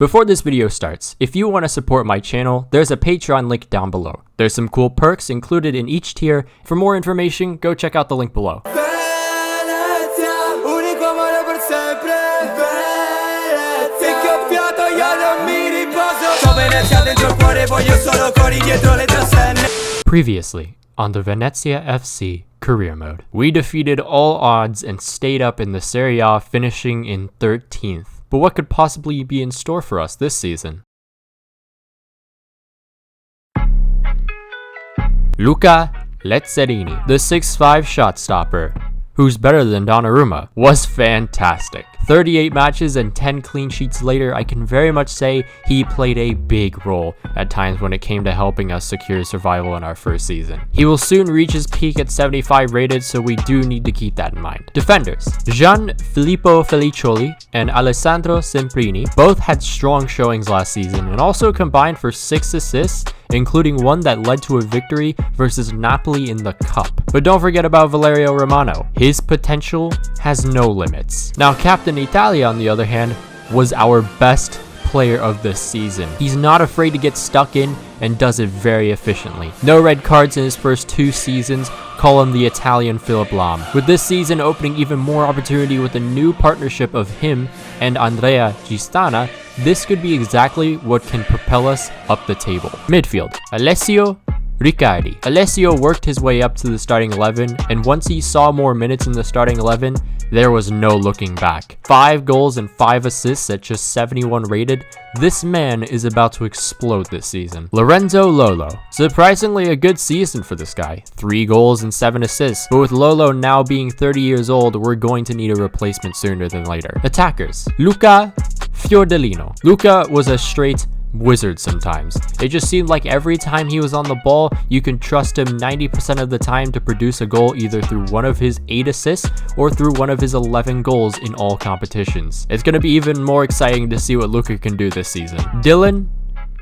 Before this video starts, if you want to support my channel, there's a Patreon link down below. There's some cool perks included in each tier. For more information, go check out the link below. Previously, on the Venezia FC career mode, we defeated all odds and stayed up in the Serie A, finishing in 13th. But what could possibly be in store for us this season? Luca Lazzarini, the 6'5" shot stopper, who's better than Donnarumma, was fantastic. 38 matches and 10 clean sheets later, I can very much say he played a big role at times when it came to helping us secure survival in our first season. He will soon reach his peak at 75 rated, so we do need to keep that in mind. Defenders: Gianfilippo Felicioli and Alessandro Semprini both had strong showings last season and also combined for 6 assists, including one that led to a victory versus Napoli in the Cup. But don't forget about Valerio Romano. His potential has no limits. Now, Captain Italia, on the other hand, was our best player of the season. He's not afraid to get stuck in and does it very efficiently. No red cards in his first 2 seasons. Call him the Italian Philip Lahm. With this season opening even more opportunity with a new partnership of him and Andrea CISTANA, this could be exactly what can propel us up the table. Midfield: ALESSIO, Riccardi. ALESSIO worked his way up to the starting 11, and once he saw more minutes in the starting 11, there was no looking back. 5 goals and 5 assists at just 71 rated. This man is about to explode this season. Lorenzo Lolo. Surprisingly a good season for this guy. 3 goals and 7 assists, but with Lolo now being 30 years old, we're going to need a replacement sooner than later. Attackers: Luca Fiordellino. Luca was a straight wizard sometimes. It just seemed like every time he was on the ball, you can trust him 90% of the time to produce a goal either through one of his 8 assists or through one of his 11 goals in all competitions. It's going to be even more exciting to see what Luca can do this season. Dylan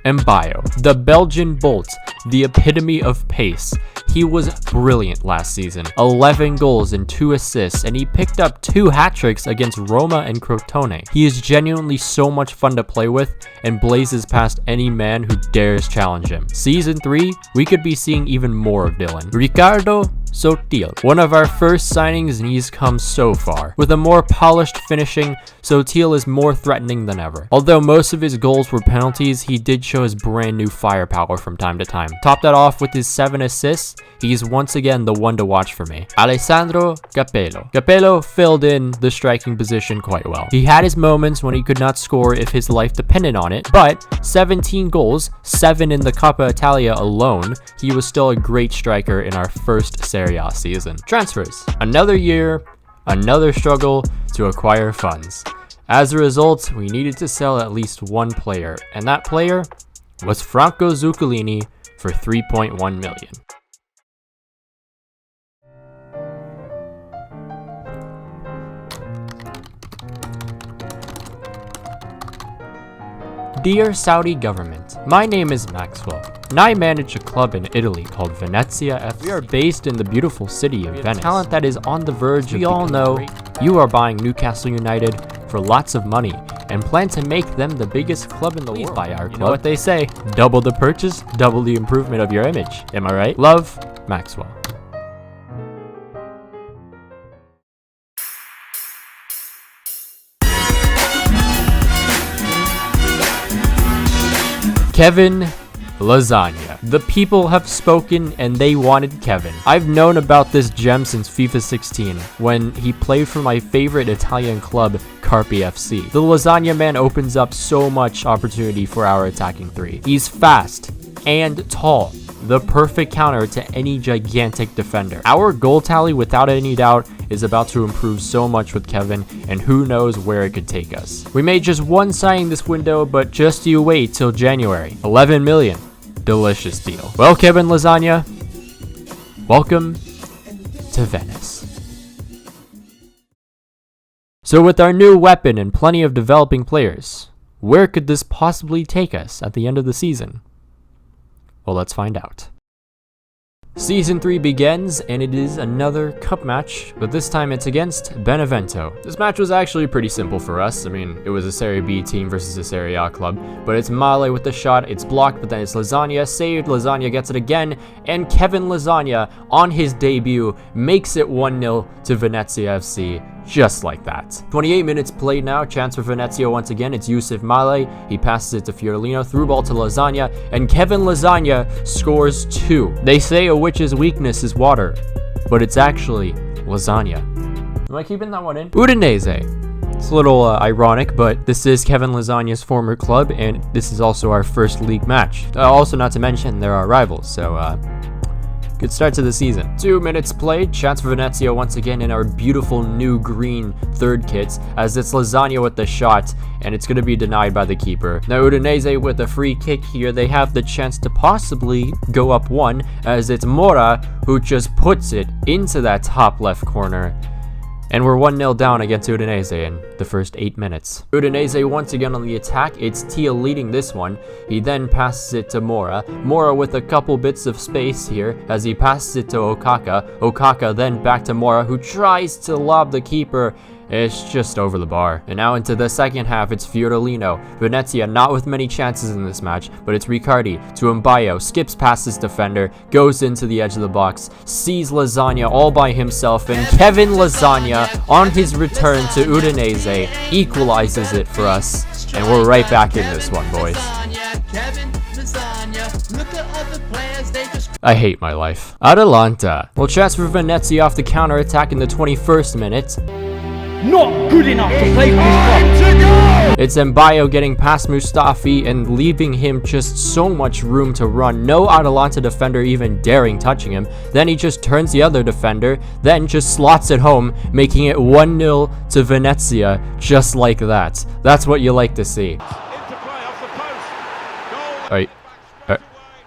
Mbayo, the Belgian Bolt, the epitome of pace. He was brilliant last season. 11 goals and 2 assists, and he picked up 2 hat-tricks against Roma and Crotone. He is genuinely so much fun to play with and blazes past any man who dares challenge him. Season 3, we could be seeing even more of Dylan. Riccardo Sotil, one of our first signings, and he's come so far. With a more polished finishing, Sotil is more threatening than ever. Although most of his goals were penalties, he did show his brand new firepower from time to time. Top that off with his 7 assists, he's once again the one to watch for me. Alessandro Capello. Capello filled in the striking position quite well. He had his moments when he could not score if his life depended on it, but 17 goals, 7 in the Coppa Italia alone, he was still a great striker in our first Serie A season. Transfers: another year, another struggle to acquire funds. As a result, we needed to sell at least one player, and that player was Franco Zuccolini for 3.1 million. Dear Saudi government, my name is Maqwell, and I manage a club in Italy called Venezia FC. We are based in the beautiful city of Venice. Talent that is on the verge of, we all know, you are buying Newcastle United for lots of money and plan to make them the biggest club in the world. Buy our club. You know what they say, double the purchase, double the improvement of your image. Am I right? Love, Maqwell. Kevin Lasagna. The people have spoken and they wanted Kevin. I've known about this gem since FIFA 16 when he played for my favorite Italian club, Carpi FC. The Lasagna man opens up so much opportunity for our attacking 3. He's fast and tall, the perfect counter to any gigantic defender. Our goal tally, without any doubt, is about to improve so much with Kevin, and who knows where it could take us. We made just one signing this window, but just you wait till January. 11 million. Delicious deal. Well, Kevin Lasagna, welcome to Venice. So with our new weapon and plenty of developing players, where could this possibly take us at the end of the season? Well, let's find out. Season 3 begins, and it is another cup match, but this time it's against Benevento. This match was actually pretty simple for us. I mean, it was a Serie B team versus a Serie A club, but it's Male with the shot, it's blocked, but then it's Lasagna, saved, Lasagna gets it again, and Kevin Lasagna, on his debut, makes it 1-0 to Venezia FC. Just like that. 28 minutes played now, chance for Venezia once again, it's Yusuf Male, he passes it to Fiorellino, through ball to Lasagna, and Kevin Lasagna scores 2. They say a witch's weakness is water, but it's actually lasagna. Am I keeping that one in? Udinese. It's a little ironic, but this is Kevin Lasagna's former club, and this is also our first league match. Also, not to mention, they're our rivals, so good start to the season. 2 minutes played, chance for Venezia once again in our beautiful new green third kits, as it's Lasagna with the shot, and it's going to be denied by the keeper. Now Udinese with a free kick here, they have the chance to possibly go up 1, as it's Mora who just puts it into that top left corner. And we're 1-0 down against Udinese in the first 8 minutes. Udinese once again on the attack. It's Tia leading this one. He then passes it to Mora. Mora with a couple bits of space here as he passes it to Okaka. Okaka then back to Mora, who tries to lob the keeper. It's just over the bar. And now into the second half, it's Fiorellino. Venezia not with many chances in this match, but it's Riccardi to Mbayo, skips past his defender, goes into the edge of the box, sees Lasagna all by himself, and Kevin Lasagna on his return to Udinese equalizes it for us. And we're right back in this one, boys. I hate my life. Atalanta. Well, chance for Venezia off the counter attack in the 21st minute. Not good enough to play for his club. It's Mbayo getting past Mustafi and leaving him just so much room to run. No Atalanta defender even daring touching him. Then he just turns the other defender, then just slots it home, making it 1-0 to Venezia, just like that. That's what you like to see.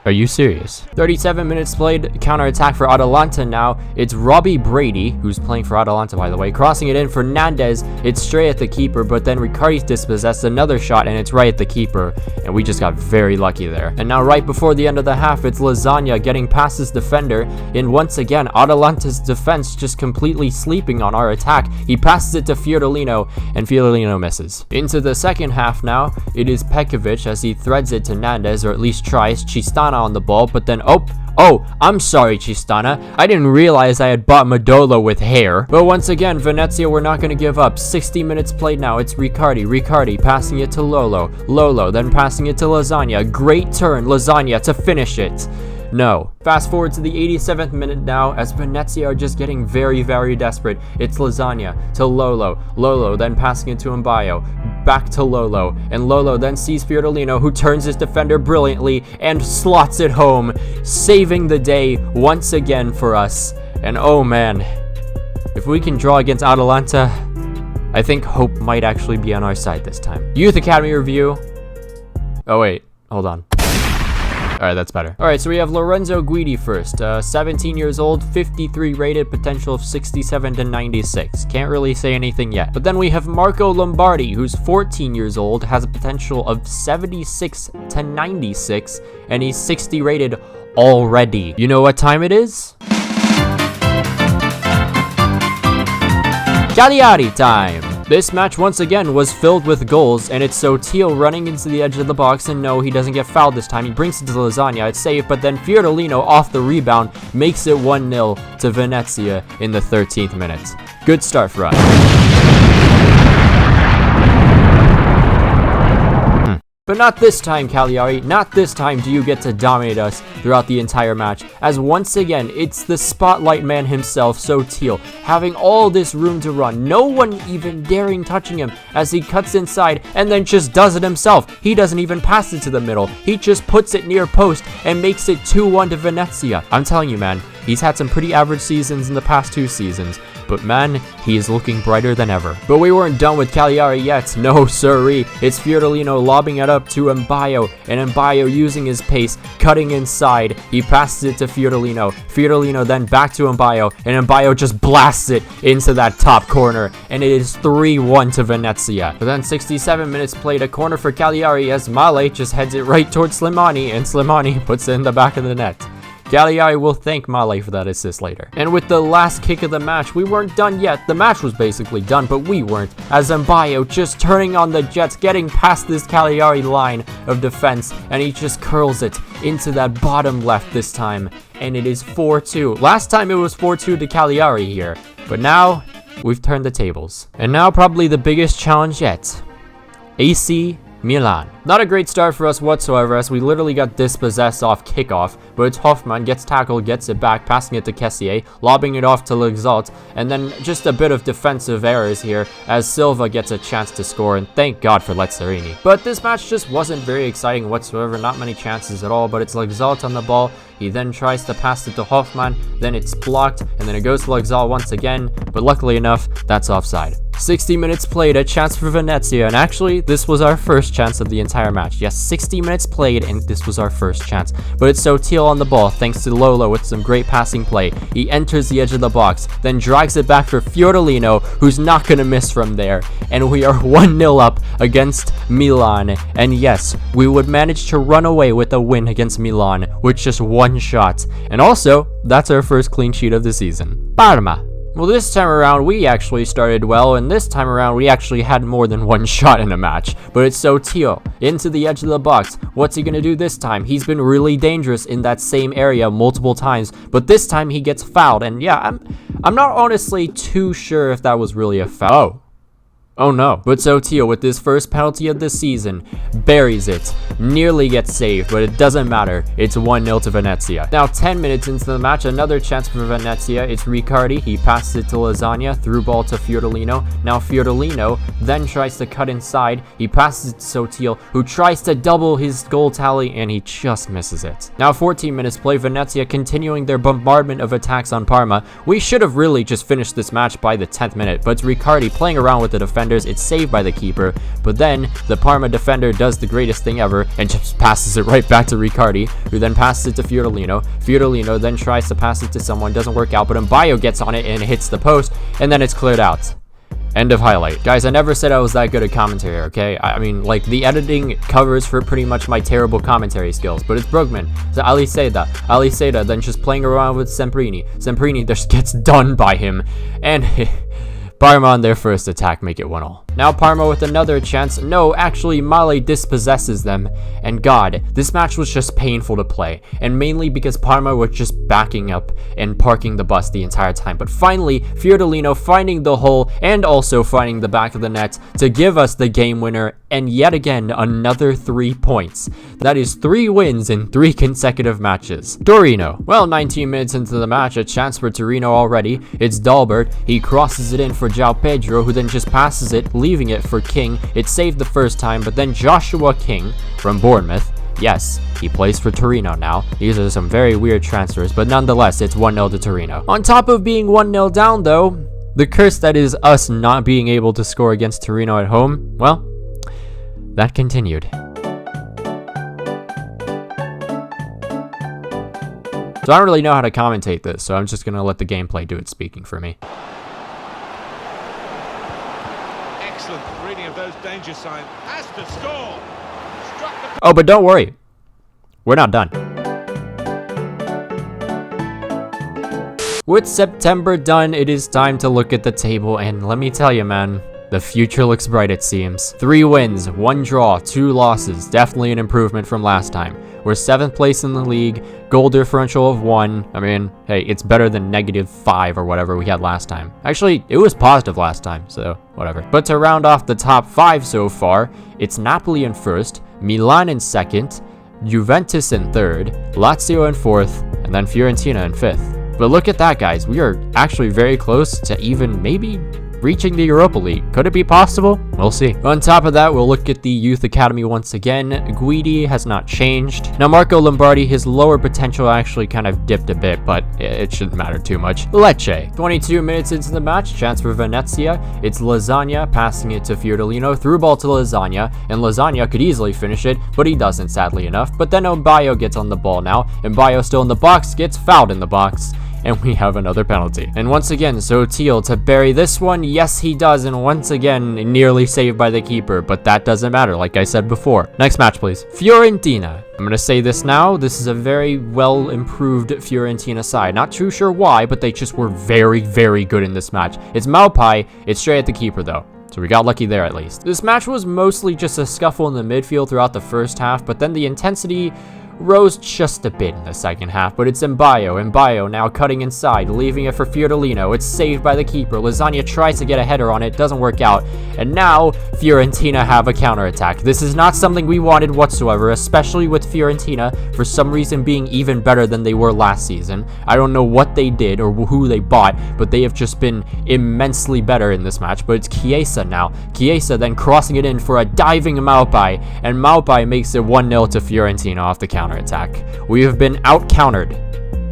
Are you serious? 37 minutes played, counter-attack for Atalanta now. It's Robbie Brady, who's playing for Atalanta by the way, crossing it in. Fernandez, it's straight at the keeper, but then Riccardi's dispossessed, another shot, and it's right at the keeper. And we just got very lucky there. And now right before the end of the half, it's Lasagna getting past his defender. And once again, Atalanta's defense just completely sleeping on our attack. He passes it to Fiorellino, and Fiorellino misses. Into the second half now, it is Pekovic as he threads it to Nandez, or at least tries. CISTANA on the ball, but then I'm sorry, CISTANA. I didn't realize I had bought Madolo with hair. But once again, Venezia, we're not going to give up. 60 minutes played now. It's Riccardi passing it to Lolo, then passing it to Lasagna. Great turn, Lasagna to finish it. No. Fast forward to the 87th minute now, as Venezia are just getting very, very desperate. It's Lasagna to Lolo then passing it to Mbayo, back to Lolo, and Lolo then sees Fiorellino, who turns his defender brilliantly and slots it home, saving the day once again for us. And oh man, if we can draw against Atalanta, I think hope might actually be on our side this time. Youth Academy review. Oh wait, hold on. Alright, that's better. Alright, so we have Lorenzo Guidi first. 17 years old, 53 rated, potential of 67 to 96. Can't really say anything yet. But then we have Marco Lombardi, who's 14 years old, has a potential of 76 to 96, and he's 60 rated already. You know what time it is? Cagliari time! This match once again was filled with goals, and it's Sotil running into the edge of the box, and no, he doesn't get fouled this time. He brings it to Lasagna, it's safe, but then Fiorellino off the rebound makes it 1-0 to Venezia in the 13th minute. Good start for us. But not this time, Cagliari. Not this time do you get to dominate us throughout the entire match, as once again, it's the spotlight man himself, Sotil, having all this room to run. No one even daring touching him as he cuts inside and then just does it himself. He doesn't even pass it to the middle. He just puts it near post and makes it 2-1 to Venezia. I'm telling you, man, he's had some pretty average seasons in the past 2 seasons. But man, he is looking brighter than ever. But we weren't done with Cagliari yet. No siree. It's Fiorellino lobbing it up to Mbayo, and Mbayo using his pace, cutting inside. He passes it to Fiorellino. Fiorellino then back to Mbayo, and Mbayo just blasts it into that top corner, and it is 3-1 to Venezia. But then 67 minutes played, a corner for Cagliari as Male just heads it right towards Slimani, and Slimani puts it in the back of the net. Ghali will thank Male for that assist later. And with the last kick of the match, we weren't done yet. The match was basically done, but we weren't. As Mbayo just turning on the Jets, getting past this Cagliari line of defense, and he just curls it into that bottom left this time. And it is 4-2. Last time it was 4-2 to Cagliari here, but now we've turned the tables. And now probably the biggest challenge yet. AC Milan. Not a great start for us whatsoever, as we literally got dispossessed off kickoff, but it's Hoffman, gets tackled, gets it back, passing it to Kessier, lobbing it off to L'Exalt, and then just a bit of defensive errors here as Silva gets a chance to score, and thank God for Lazzarini. But this match just wasn't very exciting whatsoever, not many chances at all, but it's L'Exalt on the ball. He then tries to pass it to Hoffman, then it's blocked, and then it goes to L'Exalt once again, but luckily enough, that's offside. 60 minutes played, a chance for Venezia, and actually, this was our first chance of the entire match. Yes, 60 minutes played, and this was our first chance. But it's Sotil on the ball, thanks to Lolo with some great passing play. He enters the edge of the box, then drags it back for Fiorellino, who's not gonna miss from there. And we are 1-0 up against Milan. And yes, we would manage to run away with a win against Milan with just one shot. And also, that's our first clean sheet of the season. Parma. Well, this time around, we actually started well, and this time around, we actually had more than one shot in a match. But it's Sotil, into the edge of the box. What's he gonna do this time? He's been really dangerous in that same area multiple times, but this time he gets fouled, and yeah, I'm not honestly too sure if that was really a foul. Oh no, but Sotil with his first penalty of the season, buries it, nearly gets saved, but it doesn't matter, it's 1-0 to Venezia. Now 10 minutes into the match, another chance for Venezia, it's Riccardi, he passes it to Lasagna, through ball to Fiorellino, now Fiorellino then tries to cut inside, he passes it to Sotil, who tries to double his goal tally, and he just misses it. Now 14 minutes play, Venezia continuing their bombardment of attacks on Parma. We should have really just finished this match by the 10th minute, but it's Riccardi playing around with the defender. It's saved by the keeper, but then the Parma defender does the greatest thing ever and just passes it right back to Riccardi, who then passes it to Fiorellino. Fiorellino then tries to pass it to someone, doesn't work out, but Mbayo gets on it and hits the post, and then it's cleared out. End of highlight. Guys, I never said I was that good at commentary, okay? I mean, like, the editing covers for pretty much my terrible commentary skills, but it's Brugman. So Aliseda then just playing around with Semprini. Semprini just gets done by him, and Parma on their first attack make it 1-0. Now Parma with another chance. No, actually Male dispossesses them. And God, this match was just painful to play. And mainly because Parma were just backing up and parking the bus the entire time. But finally, Fiorellino finding the hole and also finding the back of the net to give us the game winner. And yet again, another 3 points. That is 3 wins in 3 consecutive matches. Torino. Well, 19 minutes into the match, a chance for Torino already. It's Dalbert. He crosses it in for João Pedro, who then just passes it, leaving it for King. It's saved the first time, but then Joshua King from Bournemouth. Yes, he plays for Torino now. These are some very weird transfers, but nonetheless, it's 1-0 to Torino. On top of being 1-0 down, though, the curse that is us not being able to score against Torino at home, well, that continued. So I don't really know how to commentate this, so I'm just going to let the gameplay do its speaking for me. Excellent reading of those danger signs. Has to score. Oh, but don't worry. We're not done. With September done, it is time to look at the table, and let me tell you, man, the future looks bright, it seems. 3 wins, 1 draw, 2 losses. Definitely an improvement from last time. We're 7th place in the league, goal differential of 1. I mean, hey, it's better than -5 or whatever we had last time. Actually, it was positive last time, so whatever. But to round off the top 5 so far, it's Napoli in 1st, Milan in 2nd, Juventus in 3rd, Lazio in 4th, and then Fiorentina in 5th. But look at that, guys. We are actually very close to even maybe reaching the Europa League. Could it be possible? We'll see. On top of that, we'll look at the youth academy once again. Guidi has not changed. Now, Marco Lombardi, his lower potential actually kind of dipped a bit, but it shouldn't matter too much. Lecce. 22 minutes into the match, chance for Venezia. It's Lasagna passing it to Fiorellino, through ball to Lasagna, and Lasagna could easily finish it, but he doesn't, sadly enough. But then Mbayo gets on the ball now. Mbayo still in the box, gets fouled in the box. and we have another penalty. And once again, Sotil to bury this one. Yes, he does, and once again, nearly saved by the keeper, but that doesn't matter, like I said before. Next match, please. Fiorentina. I'm gonna say this now. This is a very well improved Fiorentina side. Not too sure why, but they just were very, very good in this match. It's Maupai. It's straight at the keeper, though. So we got lucky there at least. This match was mostly just a scuffle in the midfield throughout the first half, but then the intensity rose just a bit in the second half, but it's Mbayo now cutting inside, leaving it for Fiordolino. It's saved by the keeper. Lasagna tries to get a header on it, doesn't work out, and now Fiorentina have a counterattack. This is not something we wanted whatsoever, especially with Fiorentina for some reason being even better than they were last season. I don't know what they did or who they bought, but they have just been immensely better in this match. But it's Chiesa now. Chiesa then crossing it in for a diving Maupai, and Maupai makes it 1-0 to Fiorentina off the counterattack. We have been out-countered.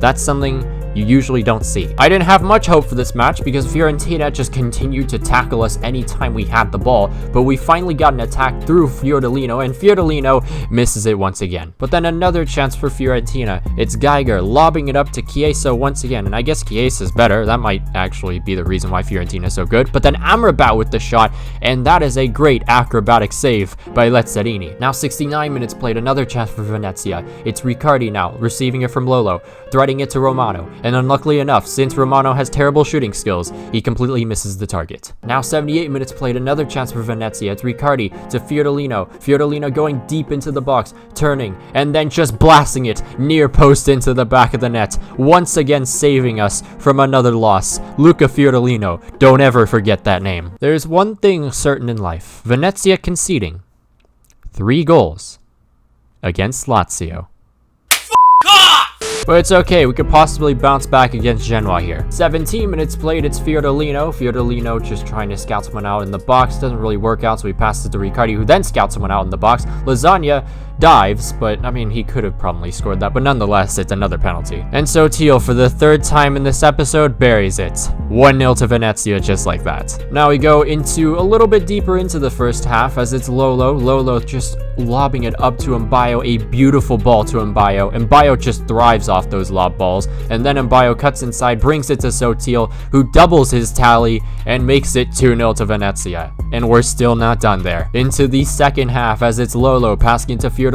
That's something you usually don't see. I didn't have much hope for this match because Fiorentina just continued to tackle us anytime we had the ball, but we finally got an attack through Fiordolino, and Fiordolino misses it once again. But then another chance for Fiorentina. It's Geiger lobbing it up to Chiesa once again, and I guess Chiesa's better. That might actually be the reason why Fiorentina is so good. But then Amrabat with the shot, and that is a great acrobatic save by Lazzarini. Now 69 minutes played, another chance for Venezia. It's Riccardi now, receiving it from Lolo, threading it to Romano. And unluckily enough, since Romano has terrible shooting skills, he completely misses the target. Now 78 minutes played, another chance for Venezia. It's Riccardi to Fiordolino. Fiordolino going deep into the box, turning, and then just blasting it near post into the back of the net. Once again saving us from another loss. Luca Fiordolino. Don't ever forget that name. There's one thing certain in life. Venezia conceding 3 goals against Lazio. But it's okay, we could possibly bounce back against Genoa here. 17 minutes played, it's Fiordolino. Fiordolino just trying to scout someone out in the box. Doesn't really work out, so he passes it to Riccardi, who then scouts someone out in the box. Lasagna dives, but I mean, he could have probably scored that, but nonetheless, it's another penalty. And Sotil, for the 3rd time in this episode, buries it. 1-0 to Venezia, just like that. Now we go into a little bit deeper into the first half, as it's Lolo just lobbing it up to Mbayo, a beautiful ball to Mbayo. Mbayo just thrives off those lob balls, and then Mbayo cuts inside, brings it to Sotil, who doubles his tally and makes it 2-0 to Venezia. And we're still not done there. Into the second half, as it's Lolo passing into Fiordolino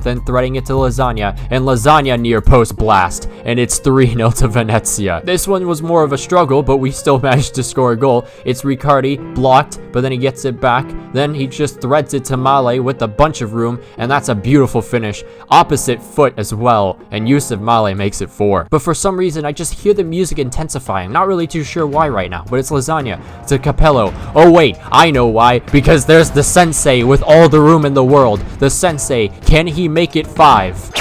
then threading it to Lasagna, and Lasagna near post blast, and it's 3-0 to Venezia. This one was more of a struggle, but we still managed to score a goal. It's Riccardi, blocked, but then he gets it back, then he just threads it to Male with a bunch of room, and that's a beautiful finish. Opposite foot as well, and Yusuf Male makes it 4. But for some reason, I just hear the music intensifying. Not really too sure why right now, but it's Lasagna to Capello. Oh wait, I know why, because there's the sensei with all the room in the world. The sensei, can he make it 5?